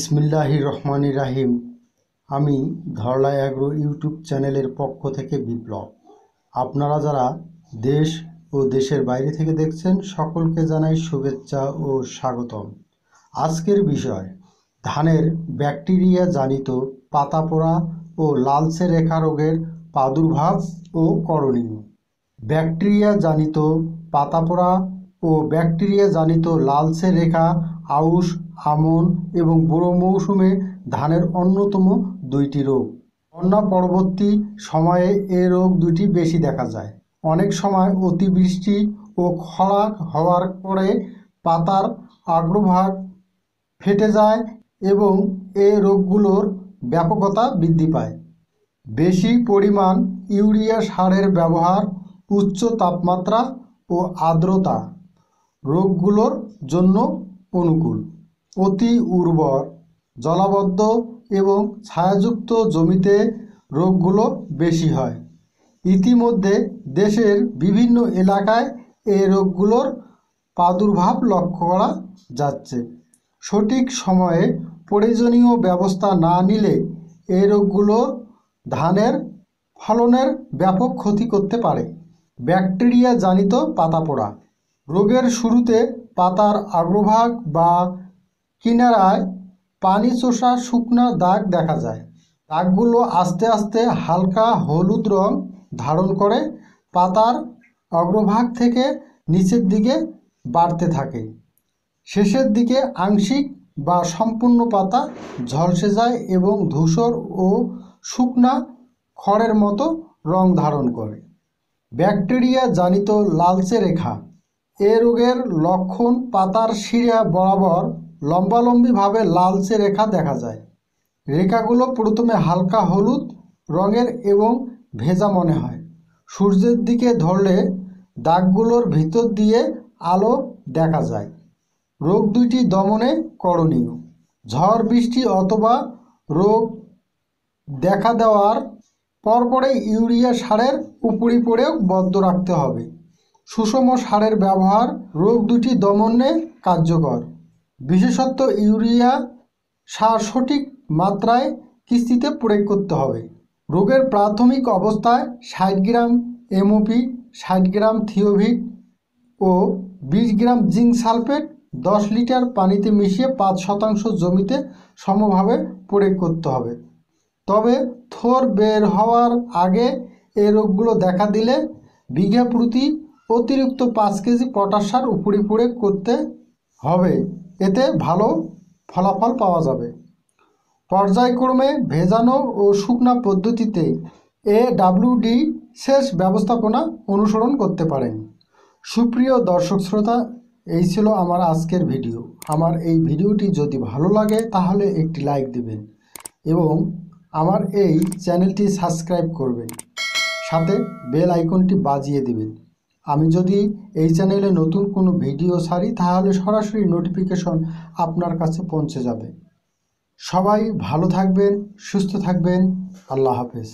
বিসমিল্লাহির রহমানির রাহিম। আমি ধরলা অ্যাগ্রো ইউটিউব চ্যানেলের পক্ষ থেকে বিপ্লব। আপনারা যারা দেশ ও দেশের বাইরে থেকে দেখছেন সকলকে জানাই শুভেচ্ছা ও স্বাগতম। আজকের বিষয় ধানের ব্যাকটেরিয়া জনিত পাতা পোড়া ও লালচে রেখা রোগের প্রাদুর্ভাব ও করণীয়। ব্যাকটেরিয়া জনিত পাতা পোড়া ও ব্যাকটেরিয়া জনিত লালচে রেখা আউশ, আমন এবং বোরো মৌসুমে ধানের অন্যতম দুইটি রোগ। বন্যা পরবর্তী সময়ে এ রোগ দুটি বেশি দেখা যায়। অনেক সময় অতিবৃষ্টি ও খরা হওয়ার পরে পাতার অগ্রভাগ ফেটে যায় এবং এ রোগগুলোর ব্যাপকতা বৃদ্ধি পায়। বেশি পরিমাণ ইউরিয়া সারের ব্যবহার, উচ্চ তাপমাত্রা ও আর্দ্রতা রোগগুলোর জন্য অনুকূল। অতি উর্বর, জলাবদ্ধ এবং ছায়াযুক্ত জমিতে রোগগুলো বেশি হয়। ইতিমধ্যে দেশের বিভিন্ন এলাকায় এই রোগগুলোর প্রাদুর্ভাব লক্ষ্য করা যাচ্ছে। সঠিক সময়ে প্রয়োজনীয় ব্যবস্থা না নিলে এই রোগগুলো ধানের ফলনের ব্যাপক ক্ষতি করতে পারে। ব্যাকটেরিয়া জনিত পাতা পোড়া রোগের শুরুতে পাতার অগ্রভাগ বা কিনারায় পানি চোষা শুকনা দাগ দেখা যায়। দাগগুলো আস্তে আস্তে হালকা হলুদ রং ধারণ করে পাতার অগ্রভাগ থেকে নিচের দিকে বাড়তে থাকে। শেষের দিকে আংশিক বা সম্পূর্ণ পাতা ঝলসে যায় এবং ধূসর ও শুকনা খড়ের মতো রং ধারণ করে। ব্যাকটেরিয়া জনিত লালচে রেখা এ রোগের লক্ষণ পাতার শিরা বরাবর লম্বালম্বিভাবে লালচে রেখা দেখা যায়। রেখাগুলো প্রথমে হালকা হলুদ রঙের এবং ভেজা মনে হয়। সূর্যের দিকে ধরলে দাগগুলোর ভিতর দিয়ে আলো দেখা যায়। রোগ দুইটি দমনে করণীয়: ঝড় বৃষ্টি অথবা রোগ দেখা দেওয়ার পরপরে ইউরিয়া সারের উপরি প্রয়োগ বন্ধ রাখতে হবে। সুষম সারের ব্যবহার রোগ দুটি দমনে কার্যকর। বিশেষত ইউরিয়া সার সঠিক মাত্রায় কিস্তিতে প্রয়োগ করতে হবে। রোগের প্রাথমিক অবস্থায় 60 গ্রাম এমওপি, 60 গ্রাম থিওভিট ও 20 গ্রাম জিঙ্ক সালফেট 10 লিটার পানিতে মিশিয়ে 5% জমিতে সমভাবে প্রয়োগ করতে হবে। তবে থোর বের হওয়ার আগে এই রোগগুলো দেখা দিলে বিঘা প্রতি অতিরিক্ত 5 কেজি পটাশ সার উপরি প্রয়োগ করতে হবে। এতে ভালো ফলাফল পাওয়া যাবে। পর্যায়ক্রমে ভেজানো ও শুকনা পদ্ধতিতে AWD সেচ ব্যবস্থাপনা অনুসরণ করতে পারেন। সুপ্রিয় দর্শক শ্রোতা, এই ছিল আমার আজকের ভিডিও। আমার এই ভিডিওটি যদি ভালো লাগে তাহলে একটি লাইক দিবেন এবং আমার এই চ্যানেলটি সাবস্ক্রাইব করবেন, সাথে বেল আইকনটি বাজিয়ে দিবেন। আমি যদি এই চ্যানেলে নতুন কোনো ভিডিও ছাড়ি তাহলে সরাসরি নোটিফিকেশন আপনার কাছে পৌঁছে যাবে। সবাই ভালো থাকবেন, সুস্থ থাকবেন। আল্লাহ হাফেজ।